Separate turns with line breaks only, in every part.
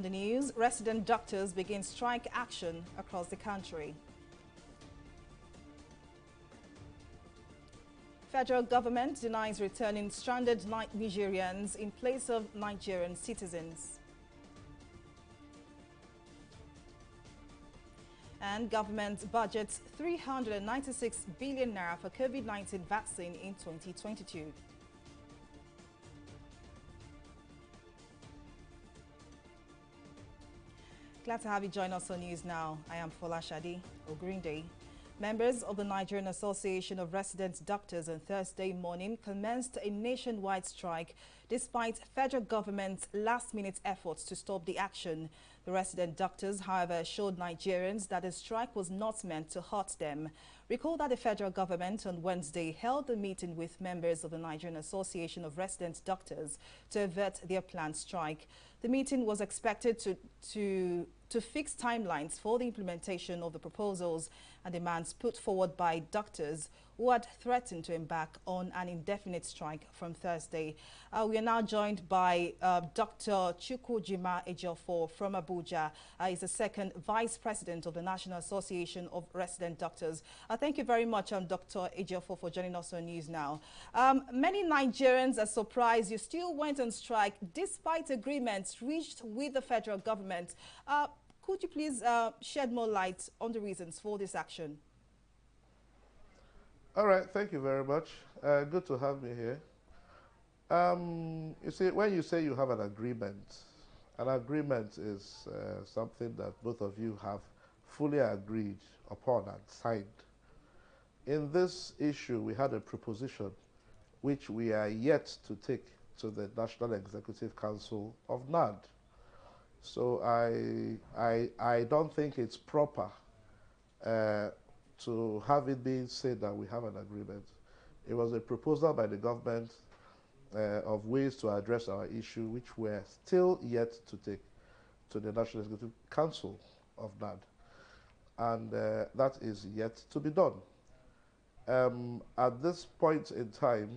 On the news, resident doctors begin strike action across the country. Federal government denies returning stranded Nigerians in place of Nigerian citizens. And government budgets 396 billion naira for COVID-19 vaccine in 2022. Glad to have you join us on News Now. I am Folashade Ogrinde. Members of the Nigerian Association of Resident Doctors on Thursday morning commenced a nationwide strike despite federal government's last-minute efforts to stop the action. The resident doctors, however, assured Nigerians that the strike was not meant to hurt them. Recall that the federal government on Wednesday held a meeting with members of the Nigerian Association of Resident Doctors to avert their planned strike. The meeting was expected to fix timelines for the implementation of the proposals and demands put forward by doctors who had threatened to embark on an indefinite strike from Thursday. We are now joined by Dr. Chukwujima Ejiofor from Abuja. He's the second Vice President of the National Association of Resident Doctors. Thank you very much, Dr. Ejiofor, for joining us on News Now. Many Nigerians are surprised you still went on strike despite agreements reached with the federal government. Could you please shed more light on the reasons for this action?
All right, thank you very much. Good to have me here. You see, when you say you have an agreement is something that both of you have fully agreed upon and signed. In this issue, we had a proposition which we are yet to take to the National Executive Council of NAD. So I don't think it's proper to have it being said that we have an agreement. It was a proposal by the government of ways to address our issue, which we're still yet to take to the National Executive Council of NAD. And that is yet to be done. At this point in time,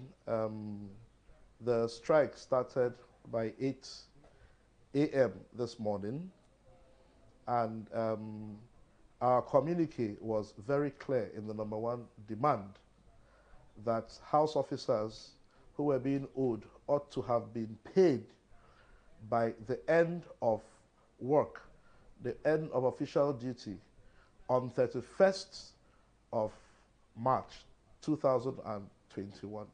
the strike started by 8 a.m. this morning, and our communique was very clear in the number one demand that house officers who were being owed ought to have been paid by the end of work, the end of official duty on 31st of March 2021.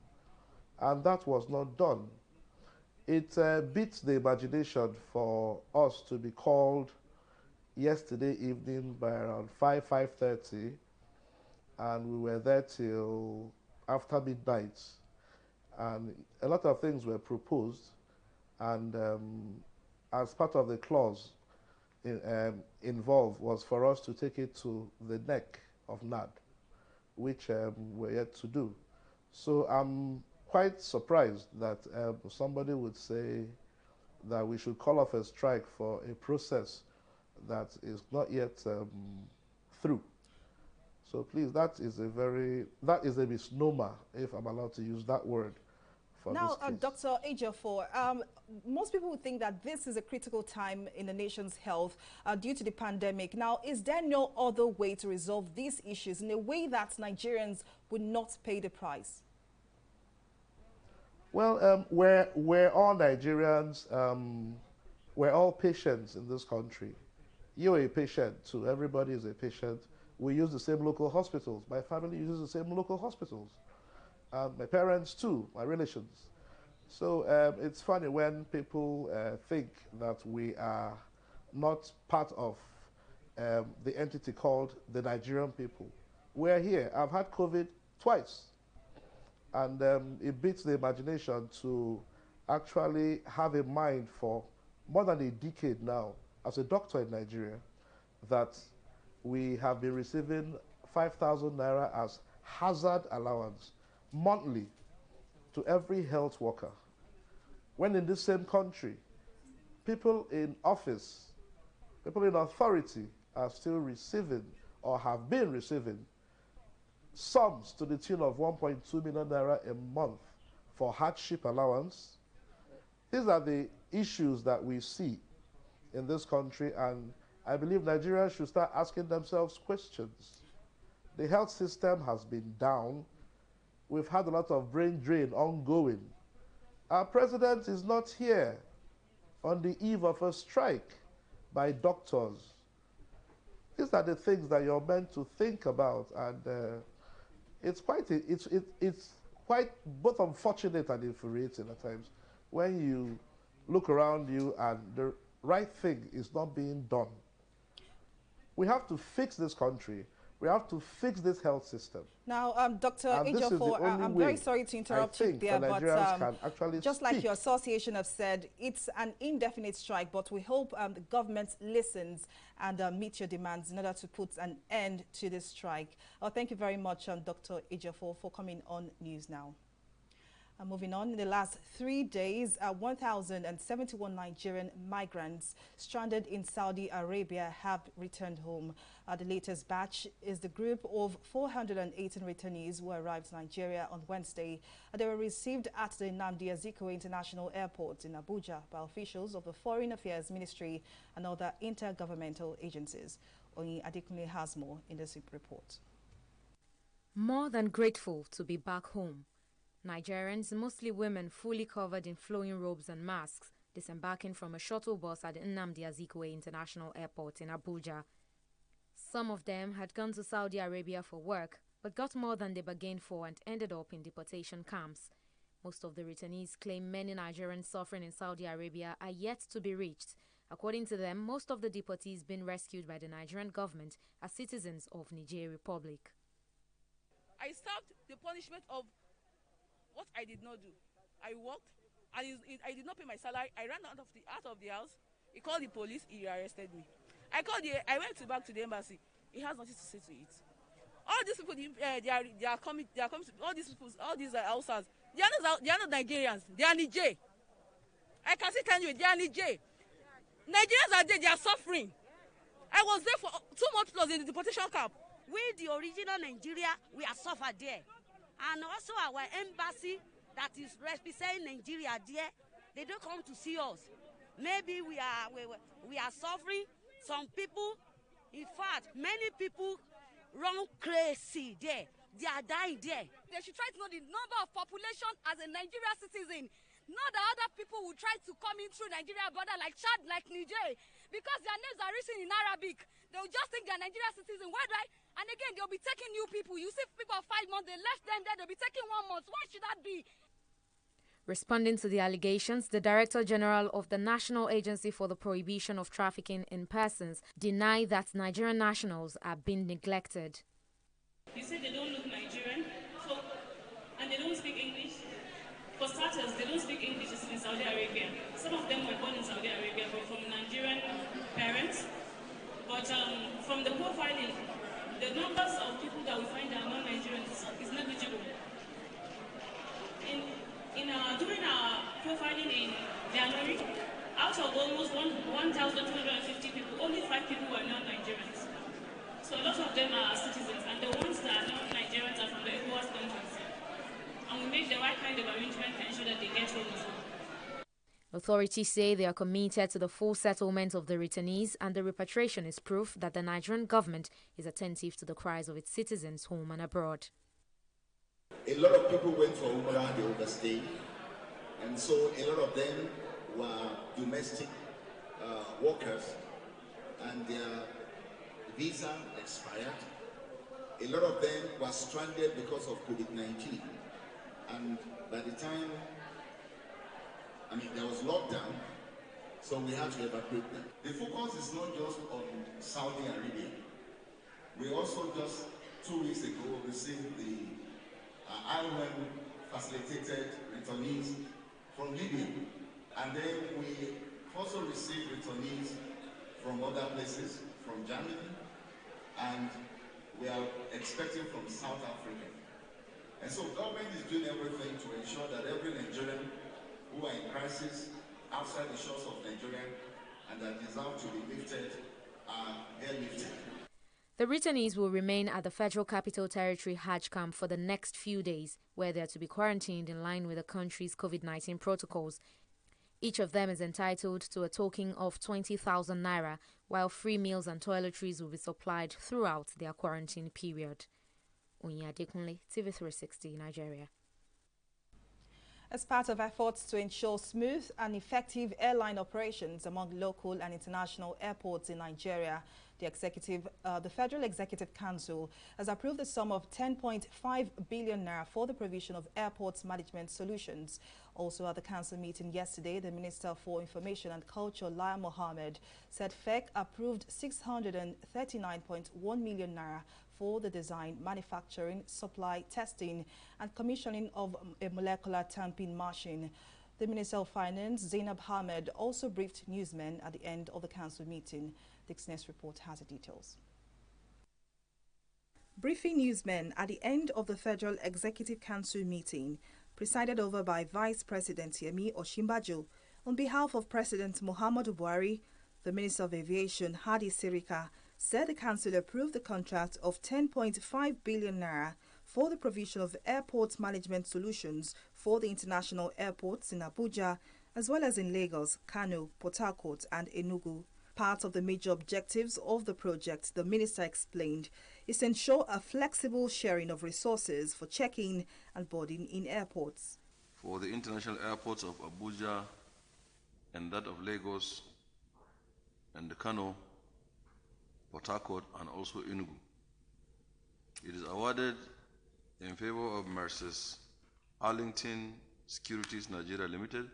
And that was not done. It beats the imagination for us to be called yesterday evening by around 5:30, and we were there till after midnight. And a lot of things were proposed, and as part of the clause involved was for us to take it to the neck of NAD, which we're yet to do. So I'm quite surprised that somebody would say that we should call off a strike for a process that is not yet through. So please, that is a misnomer, if I'm allowed to use that word.
Now, Dr. Ejiofor, most people would think that this is a critical time in the nation's health due to the pandemic. Now, is there no other way to resolve these issues in a way that Nigerians would not pay the price?
Well, we're all Nigerians. We're all patients in this country. You're a patient too. Everybody is a patient. We use the same local hospitals. My family uses the same local hospitals. My parents too, my relations. So it's funny when people think that we are not part of the entity called the Nigerian people. We're here. I've had COVID twice. And it beats the imagination to actually have a mind for more than a decade now, as a doctor in Nigeria, that we have been receiving 5,000 naira as hazard allowance monthly to every health worker. When in this same country, people in office, people in authority are still receiving or have been receiving sums to the tune of 1.2 million naira a month for hardship allowance. These are the issues that we see in this country, and I believe Nigerians should start asking themselves questions. The health system has been down. We've had a lot of brain drain ongoing. Our president is not here on the eve of a strike by doctors. These are the things that you're meant to think about, and it's quite both unfortunate and infuriating at times when you look around you and the right thing is not being done. We have to fix this country. We have to fix this health system.
Now, Dr. Ejiofor, I'm very sorry to interrupt you there, but just like your association have said, it's an indefinite strike, but we hope the government listens and meet your demands in order to put an end to this strike. Thank you very much, Dr. Ejiofor, for coming on News Now. Moving on, in the last 3 days, 1,071 Nigerian migrants stranded in Saudi Arabia have returned home. The latest batch is the group of 418 returnees who arrived in Nigeria on Wednesday. They were received at the Nnamdi Azikiwe International Airport in Abuja by officials of the Foreign Affairs Ministry and other intergovernmental agencies. Oyin Adekunle has more in this report.
More than grateful to be back home, Nigerians, mostly women fully covered in flowing robes and masks, disembarking from a shuttle bus at the Nnamdi Azikiwe International Airport in Abuja. Some of them had gone to Saudi Arabia for work, but got more than they bargained for and ended up in deportation camps. Most of the returnees claim many Nigerians suffering in Saudi Arabia are yet to be reached. According to them, most of the deportees been rescued by the Nigerian government as citizens of Niger Republic.
I served the punishment of what I did not do. I worked, and I did not pay my salary. I ran out of the house. He called the police. He arrested me. I went back to the embassy. He has nothing to say to it. All these people, they are coming. All these people, all these Hausas. They are not Nigerians. They are Niger. I can see you. They are Niger. Nigerians are there. They are suffering. I was there for 2 months plus in the deportation camp.
We, the original Nigeria, we are suffered there. And also our embassy that is representing Nigeria there, they don't come to see us. Maybe we are suffering. Some people, in fact, many people run crazy there. They are dying there.
They should try to know the number of population as a Nigerian citizen. Not that other people will try to come in through Nigeria border like Chad, like Niger, because their names are written in Arabic. They will just think they're Nigerian citizen. Why do I? And again, they'll be taking new people. You see people of 5 months, they left them there, they'll be taking 1 month. Why should that be?
Responding to the allegations, the Director General of the National Agency for the Prohibition of Trafficking in Persons denied that Nigerian nationals are being neglected.
You say they don't look Nigerian, and they don't speak English. For starters, they don't speak English in Saudi Arabia. Some of them were born in Saudi Arabia, but from Nigerian parents. But from the profiling, the numbers of people that we find that are non-Nigerians is negligible. During our profiling in January, out of almost 1,250 people, only 5 people were non-Nigerians. So a lot of them are citizens, and the ones that are non-Nigerians are from the ECOWAS countries. And we make the right kind of arrangement to ensure that they get home as well.
Authorities say they are committed to the full settlement of the returnees, and the repatriation is proof that the Nigerian government is attentive to the cries of its citizens home and abroad.
A lot of people went for Umrah, they overstayed, and so a lot of them were domestic workers, and their visa expired. A lot of them were stranded because of COVID-19, and by the time there was lockdown, so we had to evacuate them. The focus is not just on Saudi Arabia. We also just 2 weeks ago received the IOM facilitated returnees from Libya. And then we also received returnees from other places, from Germany, and we are expecting from South Africa. And so government is doing everything to ensure that every Nigerian who are in crisis outside the shores of Nigeria and that deserve to be lifted are airlifted.
The returnees will remain at the Federal Capital Territory Hajj camp for the next few days, where they are to be quarantined in line with the country's COVID-19 protocols. Each of them is entitled to a token of 20,000 naira, while free meals and toiletries will be supplied throughout their quarantine period. Onya Adekunle, TV360, Nigeria.
As part of efforts to ensure smooth and effective airline operations among local and international airports in Nigeria, the Federal Executive Council has approved the sum of 10.5 billion naira for the provision of airports management solutions. Also at the council meeting yesterday, the Minister for Information and Culture, Lai Mohammed, said FEC approved 639.1 million naira for the design, manufacturing, supply, testing and commissioning of a molecular tamping machine. The Minister of Finance, Zainab Ahmed, also briefed newsmen at the end of the council meeting. Dixon's report has the details. Briefing newsmen at the end of the Federal Executive Council meeting, presided over by Vice President Yemi Osinbajo, on behalf of President Muhammadu Buhari, the Minister of Aviation, Hadi Sirika, said the council approved the contract of 10.5 billion naira for the provision of airport management solutions for the international airports in Abuja, as well as in Lagos, Kano, Port Harcourt and Enugu. Part of the major objectives of the project, the minister explained, is to ensure a flexible sharing of resources for check-in and boarding in airports.
For the international airports of Abuja and that of Lagos and the Kano, Port Harcourt and also Enugu, it is awarded in favor of Mrs. Arlington Securities Nigeria Limited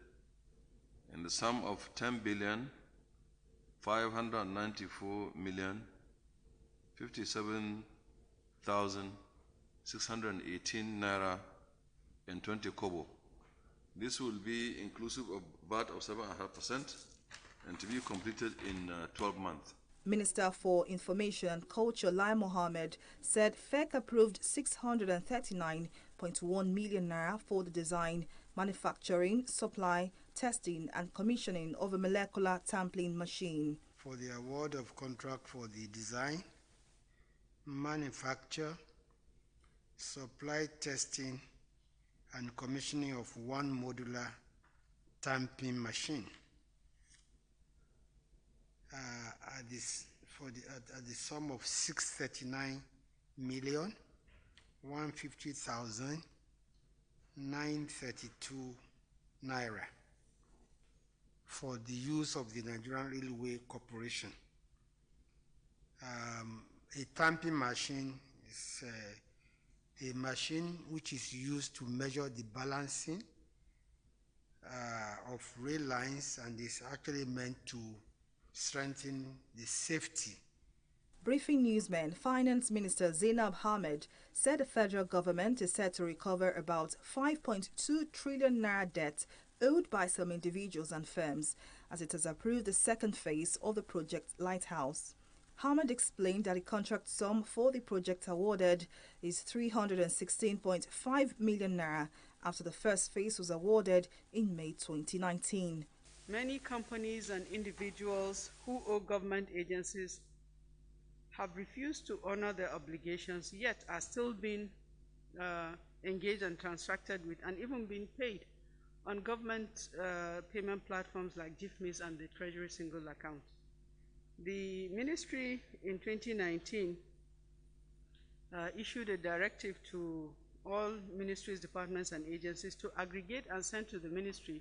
in the sum of 10,594,057,618 naira and 20 kobo. This will be inclusive of VAT of 7.5% and to be completed in 12 months.
Minister for Information and Culture, Lai Mohammed, said FEC approved 639.1 million naira for the design, manufacturing, supply, testing and commissioning of a molecular tamping machine.
For the award of contract for the design, manufacture, supply, testing and commissioning of one modular tamping machine. At the sum of 639,150,932 naira for the use of the Nigerian Railway Corporation. A tamping machine is a machine which is used to measure the balancing of rail lines and is actually meant to strengthen the safety.
Briefing newsmen, Finance Minister Zainab Ahmed said the federal government is set to recover about 5.2 trillion naira debt owed by some individuals and firms, as it has approved the second phase of the project Lighthouse. Ahmed explained that the contract sum for the project awarded is 316.5 million naira after the first phase was awarded in May 2019.
Many companies and individuals who owe government agencies have refused to honor their obligations, yet are still being engaged and transacted with and even being paid on government payment platforms like GIFMIS and the Treasury Single Account. The ministry in 2019 issued a directive to all ministries, departments and agencies to aggregate and send to the ministry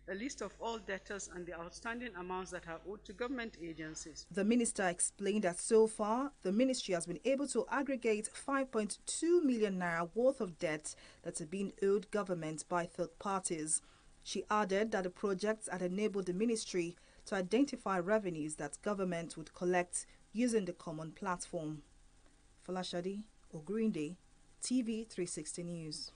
a list of all debtors and the outstanding amounts that are owed to government agencies.
The minister explained that so far, the ministry has been able to aggregate 5.2 million naira worth of debt that are being owed government by third parties. She added that the projects had enabled the ministry to identify revenues that government would collect using the common platform. Folashade Ogrinde, TV360 News.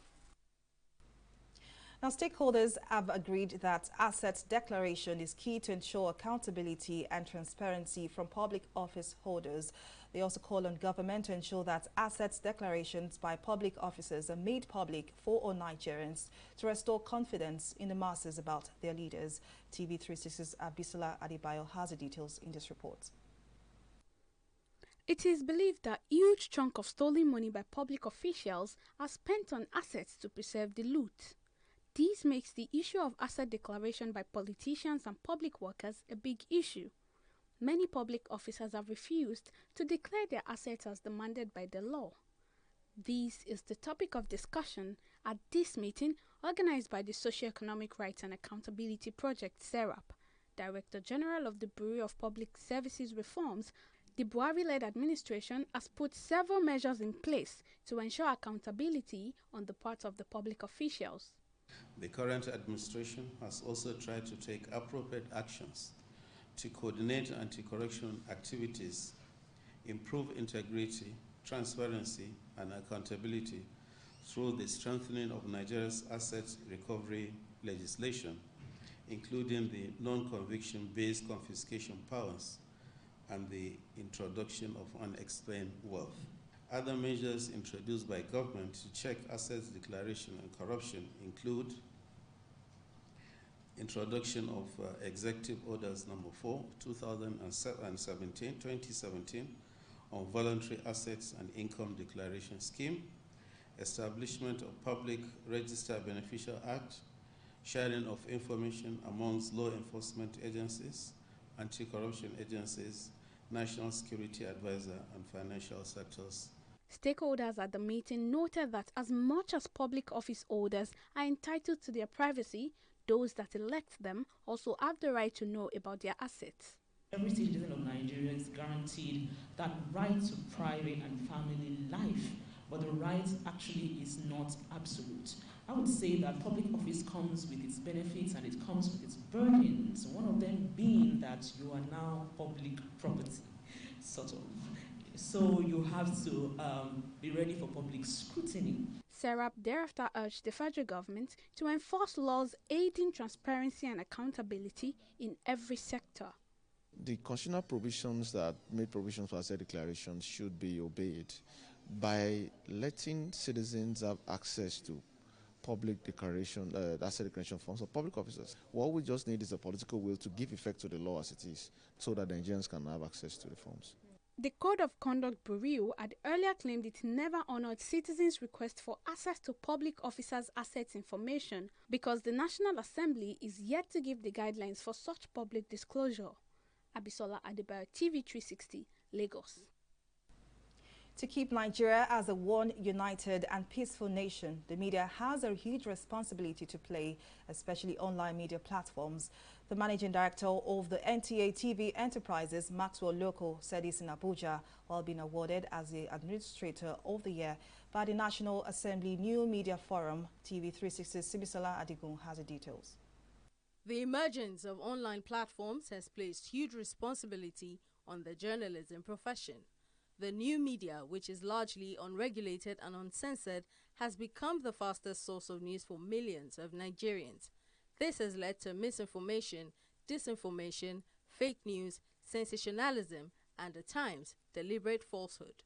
Now, stakeholders have agreed that asset declaration is key to ensure accountability and transparency from public office holders. They also call on government to ensure that assets declarations by public officers are made public for all Nigerians to restore confidence in the masses about their leaders. TV360's Abisola Adebayo has the details in this report.
It is believed that a huge chunk of stolen money by public officials are spent on assets to preserve the loot. This makes the issue of asset declaration by politicians and public workers a big issue. Many public officers have refused to declare their assets as demanded by the law. This is the topic of discussion at this meeting organized by the Socio-Economic Rights and Accountability Project, SERAP. Director General of the Bureau of Public Services Reforms, the Buhari-led administration has put several measures in place to ensure accountability on the part of the public officials.
The current administration has also tried to take appropriate actions to coordinate anti-corruption activities, improve integrity, transparency, and accountability through the strengthening of Nigeria's asset recovery legislation, including the non-conviction-based confiscation powers and the introduction of unexplained wealth. Other measures introduced by government to check assets declaration and corruption include introduction of Executive Orders Number 4, 2017 on Voluntary Assets and Income Declaration Scheme, establishment of Public Register Beneficial Act, sharing of information amongst law enforcement agencies, anti-corruption agencies, national security advisor, and financial sectors.
Stakeholders at the meeting noted that as much as public office holders are entitled to their privacy, those that elect them also have the right to know about their assets.
Every citizen of Nigeria is guaranteed that right to private and family life, but the right actually is not absolute. I would say that public office comes with its benefits and it comes with its burdens, one of them being that you are now public property, sort of. So you have to be ready for public scrutiny.
SERAP thereafter urged the federal government to enforce laws aiding transparency and accountability in every sector.
The constitutional provisions that made provisions for asset declarations should be obeyed by letting citizens have access to public declaration, asset declaration forms of public officers. What we just need is a political will to give effect to the law as it is, so that Nigerians can have access to the forms.
The Code of Conduct Bureau had earlier claimed it never honored citizens' request for access to public officers' assets information because the National Assembly is yet to give the guidelines for such public disclosure. Abisola Adebayo, TV360, Lagos.
To keep Nigeria as a one, united and peaceful nation, the media has a huge responsibility to play, especially online media platforms. The managing director of the NTA TV Enterprises, Maxwell Loco, said this in Abuja while being awarded as the Administrator of the Year by the National Assembly New Media Forum. TV360's Simisola Adigun has the details.
The emergence of online platforms has placed huge responsibility on the journalism profession. The new media, which is largely unregulated and uncensored, has become the fastest source of news for millions of Nigerians. This has led to misinformation, disinformation, fake news, sensationalism, and at times, deliberate falsehood.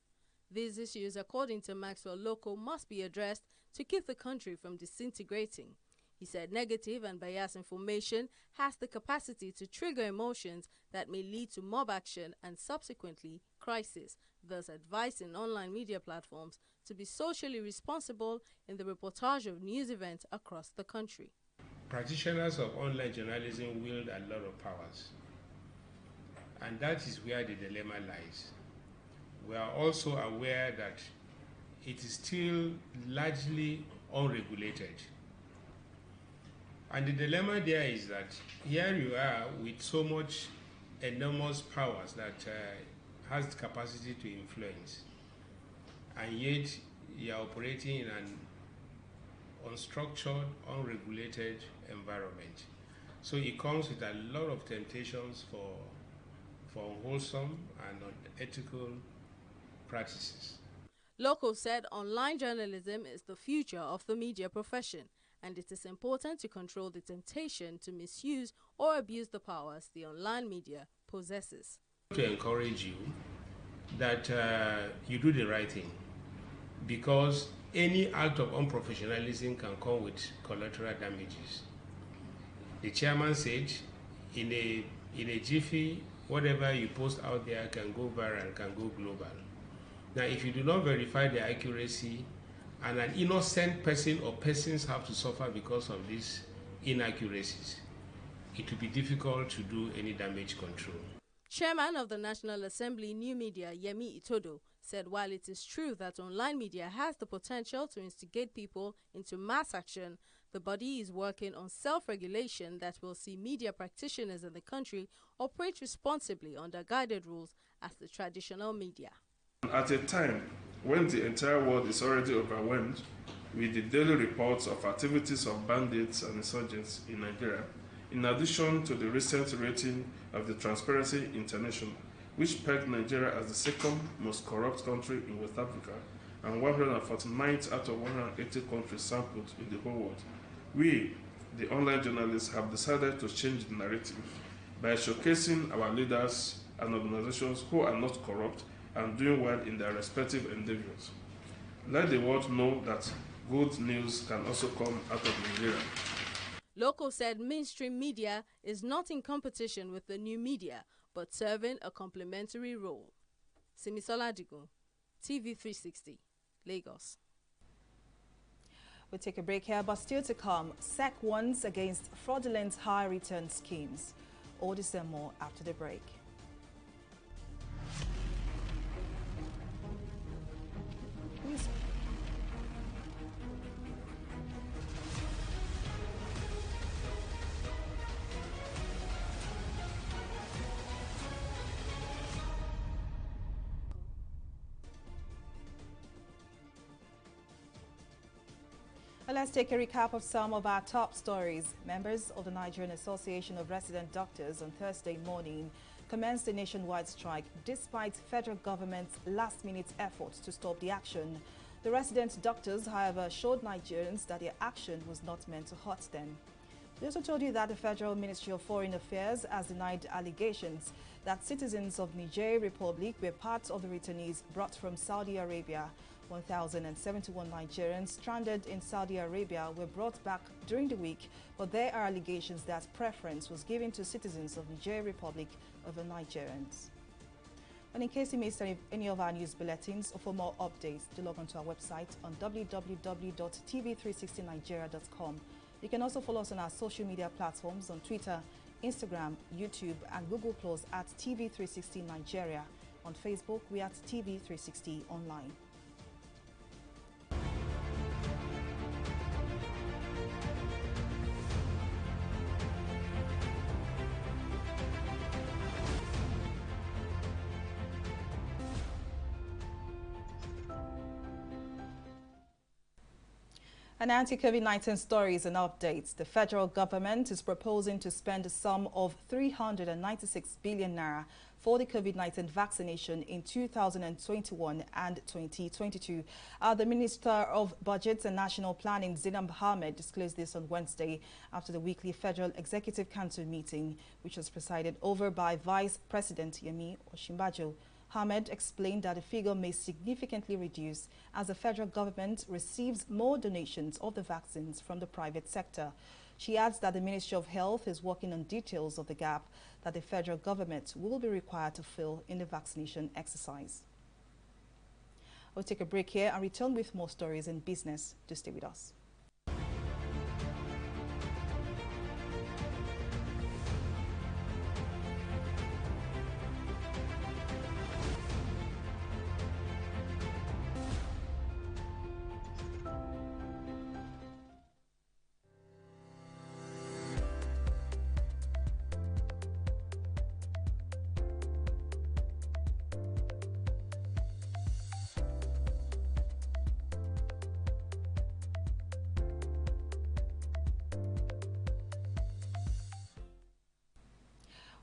These issues, according to Maxwell Loco, must be addressed to keep the country from disintegrating. He said negative and biased information has the capacity to trigger emotions that may lead to mob action and subsequently crisis, thus advising online media platforms to be socially responsible in the reportage of news events across the country.
Practitioners of online journalism wield a lot of powers, and that is where the dilemma lies. We are also aware that it is still largely unregulated. And the dilemma there is that here you are with so much enormous powers that has the capacity to influence, and yet you are operating in an unstructured, unregulated environment. So it comes with a lot of temptations for unwholesome and unethical practices.
Loco said online journalism is the future of the media profession, and it is important to control the temptation to misuse or abuse the powers the online media possesses.
To encourage you that you do the right thing, because any act of unprofessionalism can come with collateral damages. The chairman said, in a jiffy, whatever you post out there can go viral, can go global. Now, if you do not verify the accuracy and an innocent person or persons have to suffer because of these inaccuracies, it will be difficult to do any damage control.
Chairman of the National Assembly New Media, Yemi Itodo, said while it is true that online media has the potential to instigate people into mass action, the body is working on self-regulation that will see media practitioners in the country operate responsibly under guided rules as the traditional media.
At a time when the entire world is already overwhelmed with the daily reports of activities of bandits and insurgents in Nigeria, in addition to the recent rating of the Transparency International, which pegged Nigeria as the second most corrupt country in West Africa and 149th out of 180 countries sampled in the whole world, we, the online journalists, have decided to change the narrative by showcasing our leaders and organizations who are not corrupt and doing well in their respective endeavors. Let the world know that good news can also come out of Nigeria.
Loco said mainstream media is not in competition with the new media, but serving a complementary role. Simisola Digun, TV360, Lagos.
We'll take a break here, but still to come, SEC warns against fraudulent high return schemes. All this and more after the break. Well, let's take a recap of some of our top stories. Members of the Nigerian Association of Resident Doctors on Thursday morning commenced a nationwide strike despite federal government's last-minute efforts to stop the action. The resident doctors, however, assured Nigerians that their action was not meant to hurt them. We also told you that the Federal Ministry of Foreign Affairs has denied allegations that citizens of Nigerian Republic were part of the returnees brought from Saudi Arabia. 1,071 Nigerians stranded in Saudi Arabia were brought back during the week, but there are allegations that preference was given to citizens of Nigerian Republic over Nigerians. And in case you missed any of our news bulletins or for more updates, do log on to our website on www.tv360nigeria.com. You can also follow us on our social media platforms on Twitter, Instagram, YouTube and Google Plus at TV360 Nigeria. On Facebook, we are at TV360 Online. And anti-COVID-19 stories and updates. The federal government is proposing to spend a sum of 396 billion naira for the COVID-19 vaccination in 2021 and 2022. The Minister of Budget and National Planning, Zainab Ahmed, disclosed this on Wednesday after the weekly Federal Executive Council meeting, which was presided over by Vice President Yemi Osinbajo. Ahmed explained that the figure may significantly reduce as the federal government receives more donations of the vaccines from the private sector. She adds that the Ministry of Health is working on details of the gap that the federal government will be required to fill in the vaccination exercise. We'll take a break here and return with more stories in business. Do stay with us.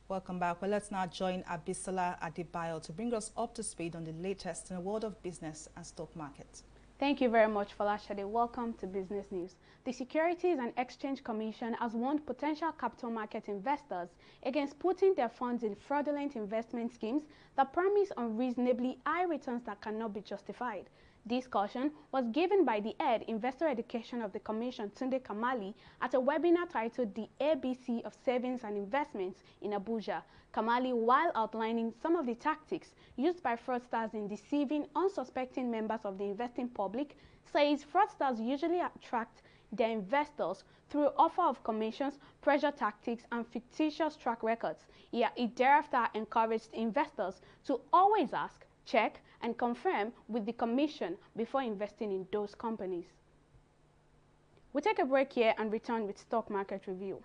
Welcome back. Well, let's now join Abisola Adebayo to bring us up to speed on the latest in the world of business and stock market.
Thank you very much, Folashade. Welcome to Business News. The Securities and Exchange Commission has warned potential capital market investors against putting their funds in fraudulent investment schemes that promise unreasonably high returns that cannot be justified. This caution was given by the head investor education of the Commission, Tunde Kamali, at a webinar titled The ABC of Savings and Investments in Abuja. Kamali, while outlining some of the tactics used by fraudsters in deceiving unsuspecting members of the investing public, says fraudsters usually attract their investors through offer of commissions, pressure tactics, and fictitious track records. He thereafter encouraged investors to always ask, check, and confirm with the commission before investing in those companies. We'll take a break here and return with stock market review.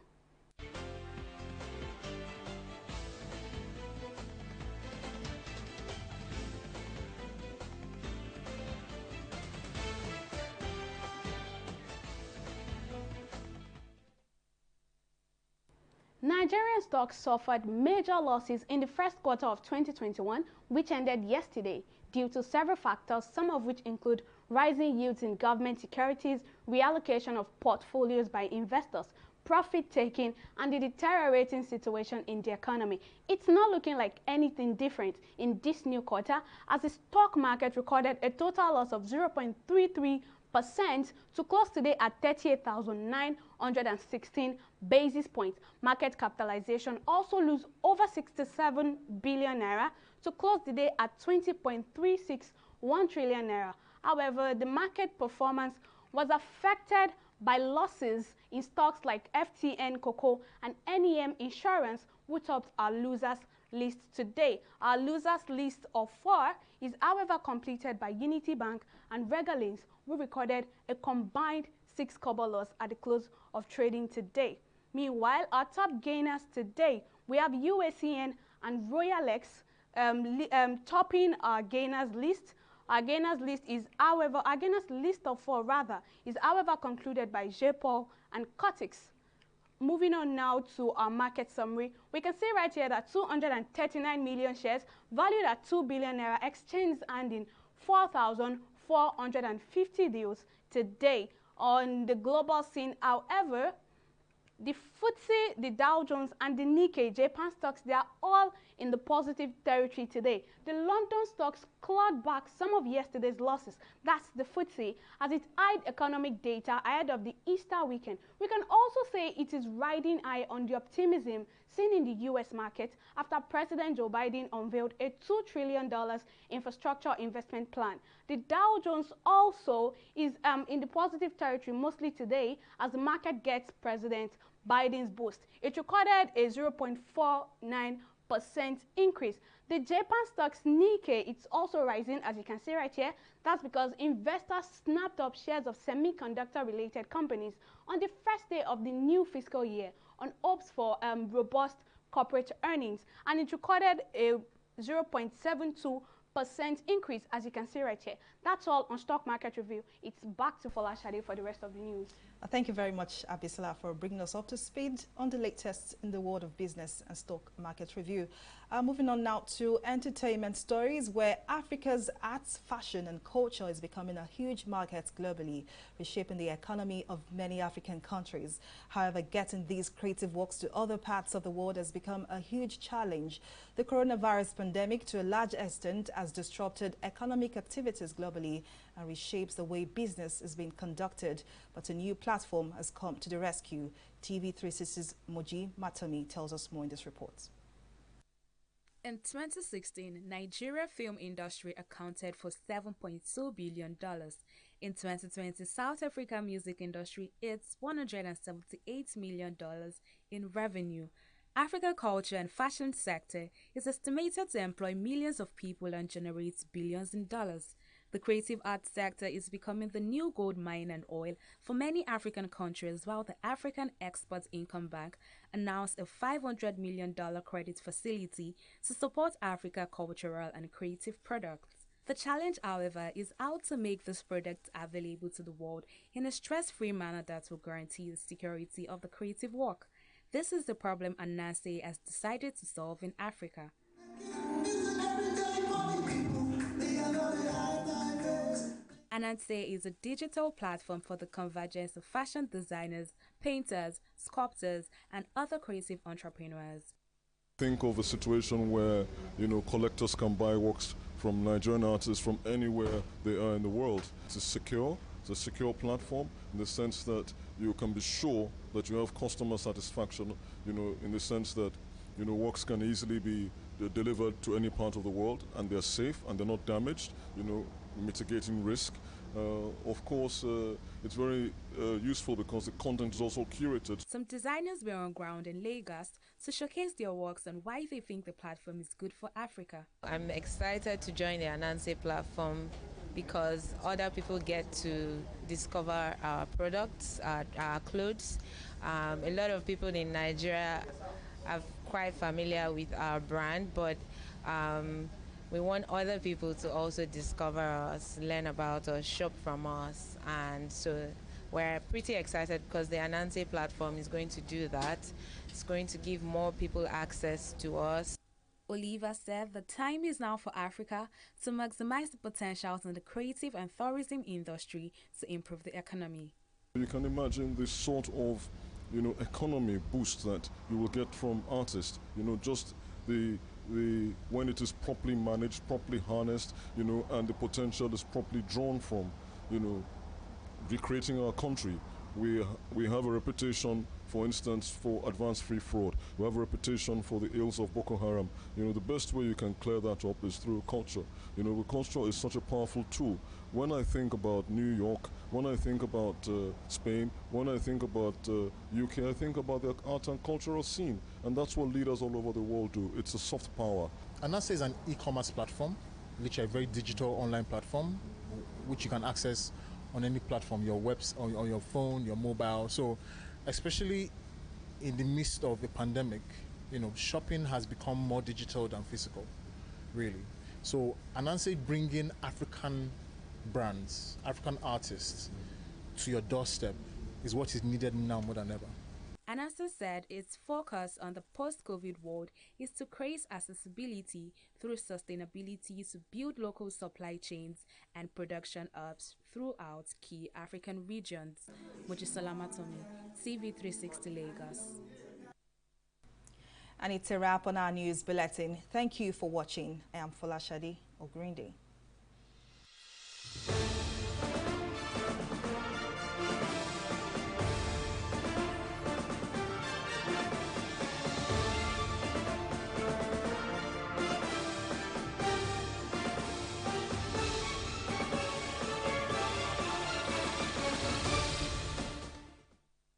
Nigerian stocks suffered major losses in the first quarter of 2021, which ended yesterday, due to several factors, some of which include rising yields in government securities, reallocation of portfolios by investors, profit-taking, and the deteriorating situation in the economy. It's not looking like anything different in this new quarter, as the stock market recorded a total loss of 0.33% to close today at 38,916 basis points. Market capitalization also lose over 67 billion naira to close the day at 20.361 trillion naira. However, the market performance was affected by losses in stocks like FTN Cocoa and NEM Insurance, who topped our losers list today. Our losers list of 4 is however completed by Unity Bank and Regalins, who recorded a combined 6 kobo loss at the close of trading today. Meanwhile, our top gainers today, we have UACN and Royalex topping our gainers list. Our gainers list of 4 is however concluded by JPOL and Cotix. Moving on now to our market summary, we can see right here that 239 million shares valued at 2 billion naira exchanged and in 4,450 deals today. On the global scene, however, the FTSE, the Dow Jones, and the Nikkei Japan stocks, they are all in the positive territory today. The London stocks clawed back some of yesterday's losses. That's the FTSE, as it eyed economic data ahead of the Easter weekend. We can also say it is riding high on the optimism seen in the U.S. market after President Joe Biden unveiled a $2 trillion infrastructure investment plan. The Dow Jones also is in the positive territory mostly today as the market gets President Biden's boost. It recorded a 0.49% increase. The Japan stocks Nikkei, it's also rising, as you can see right here. That's because investors snapped up shares of semiconductor-related companies on the first day of the new fiscal year on hopes for robust corporate earnings, and it recorded a 0.72% increase, as you can see right here. That's all on Stock Market Review. It's back to Fola Shade for the rest of the news.
Thank you very much, Abisola, for bringing us up to speed on the latest in the world of business and stock market review. Moving on now to entertainment stories, where Africa's arts, fashion and culture is becoming a huge market globally, reshaping the economy of many African countries. However, getting these creative works to other parts of the world has become a huge challenge. The coronavirus pandemic, to a large extent, has disrupted economic activities globally and reshapes the way business is being conducted. But a new platform has come to the rescue. TV360's Moji Matomi tells us more in this report.
In 2016, Nigeria film industry accounted for $7.2 billion. In 2020, South Africa music industry hits $178 million in revenue. Africa culture and fashion sector is estimated to employ millions of people and generates billions in dollars. The creative arts sector is becoming the new gold mine and oil for many African countries, while the African Export-Import Bank announced a $500 million credit facility to support Africa's cultural and creative products. The challenge, however, is how to make this product available to the world in a stress-free manner that will guarantee the security of the creative work. This is the problem Ananse has decided to solve in Africa. Ananse is a digital platform for the convergence of fashion designers, painters, sculptors, and other creative entrepreneurs.
Think of a situation where, collectors can buy works from Nigerian artists from anywhere they are in the world. It's a secure platform in the sense that you can be sure that you have customer satisfaction, in the sense that, works can easily be delivered to any part of the world, and they're safe and they're not damaged, mitigating risk. Of course, it's very useful because the content is also curated.
Some designers were on ground in Lagos to showcase their works and why they think the platform is good for Africa.
I'm excited to join the Ananse platform because other people get to discover our products, our clothes. A lot of people in Nigeria are quite familiar with our brand, but we want other people to also discover us, learn about us, shop from us, and so we're pretty excited because the Ananse platform is going to do that. It's going to give more people access to us.
Oliver said the time is now for Africa to maximize the potentials in the creative and tourism industry to improve the economy.
You can imagine this sort of, economy boost that you will get from artists, just when it is properly managed, properly harnessed, and the potential is properly drawn from, recreating our country. We have a reputation, for instance, for advanced free fraud. We have a reputation for the ills of Boko Haram. The best way you can clear that up is through culture. Culture is such a powerful tool. When I think about New York, when I think about Spain, when I think about UK, I think about the art and cultural scene. And that's what leaders all over the world do. It's a soft power.
Ananse is an e-commerce platform, which is a very digital online platform, which you can access on any platform, your website, on your phone, your mobile. So especially in the midst of the pandemic, shopping has become more digital than physical, really. So Ananse bringing African brands, African artists to your doorstep is what is needed now more than ever.
Ananse said its focus on the post-COVID world is to create accessibility through sustainability to build local supply chains and production hubs throughout key African regions. Mojisola Matomi, TV360 Lagos.
And it's a wrap on our news bulletin. Thank you for watching. I am Folashade Ogrinde.